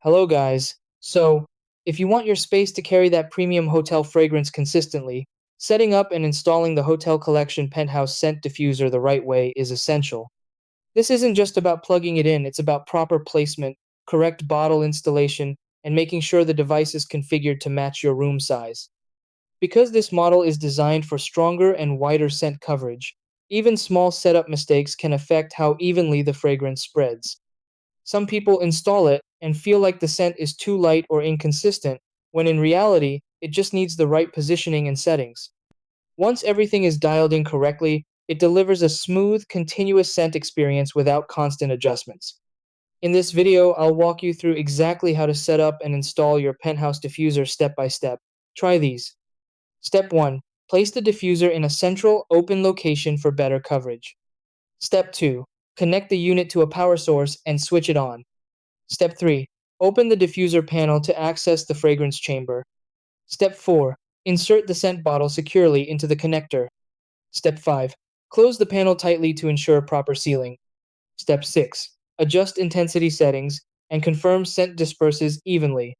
Hello, guys. If you want your space to carry that premium hotel fragrance consistently, setting up and installing the Hotel Collection Penthouse Scent Diffuser the right way is essential. This isn't just about plugging it in, it's about proper placement, correct bottle installation, and making sure the device is configured to match your room size. Because this model is designed for stronger and wider scent coverage, even small setup mistakes can affect how evenly the fragrance spreads. Some people install it and feel like the scent is too light or inconsistent, when in reality, it just needs the right positioning and settings. Once everything is dialed in correctly, it delivers a smooth, continuous scent experience without constant adjustments. In this video, I'll walk you through exactly how to set up and install your Penthouse diffuser step by step. Try these. Step 1. Place the diffuser in a central, open location for better coverage. Step 2. Connect the unit to a power source and switch it on. Step 3. Open the diffuser panel to access the fragrance chamber. Step 4. Insert the scent bottle securely into the connector. Step 5. Close the panel tightly to ensure proper sealing. Step 6. Adjust intensity settings and confirm scent disperses evenly.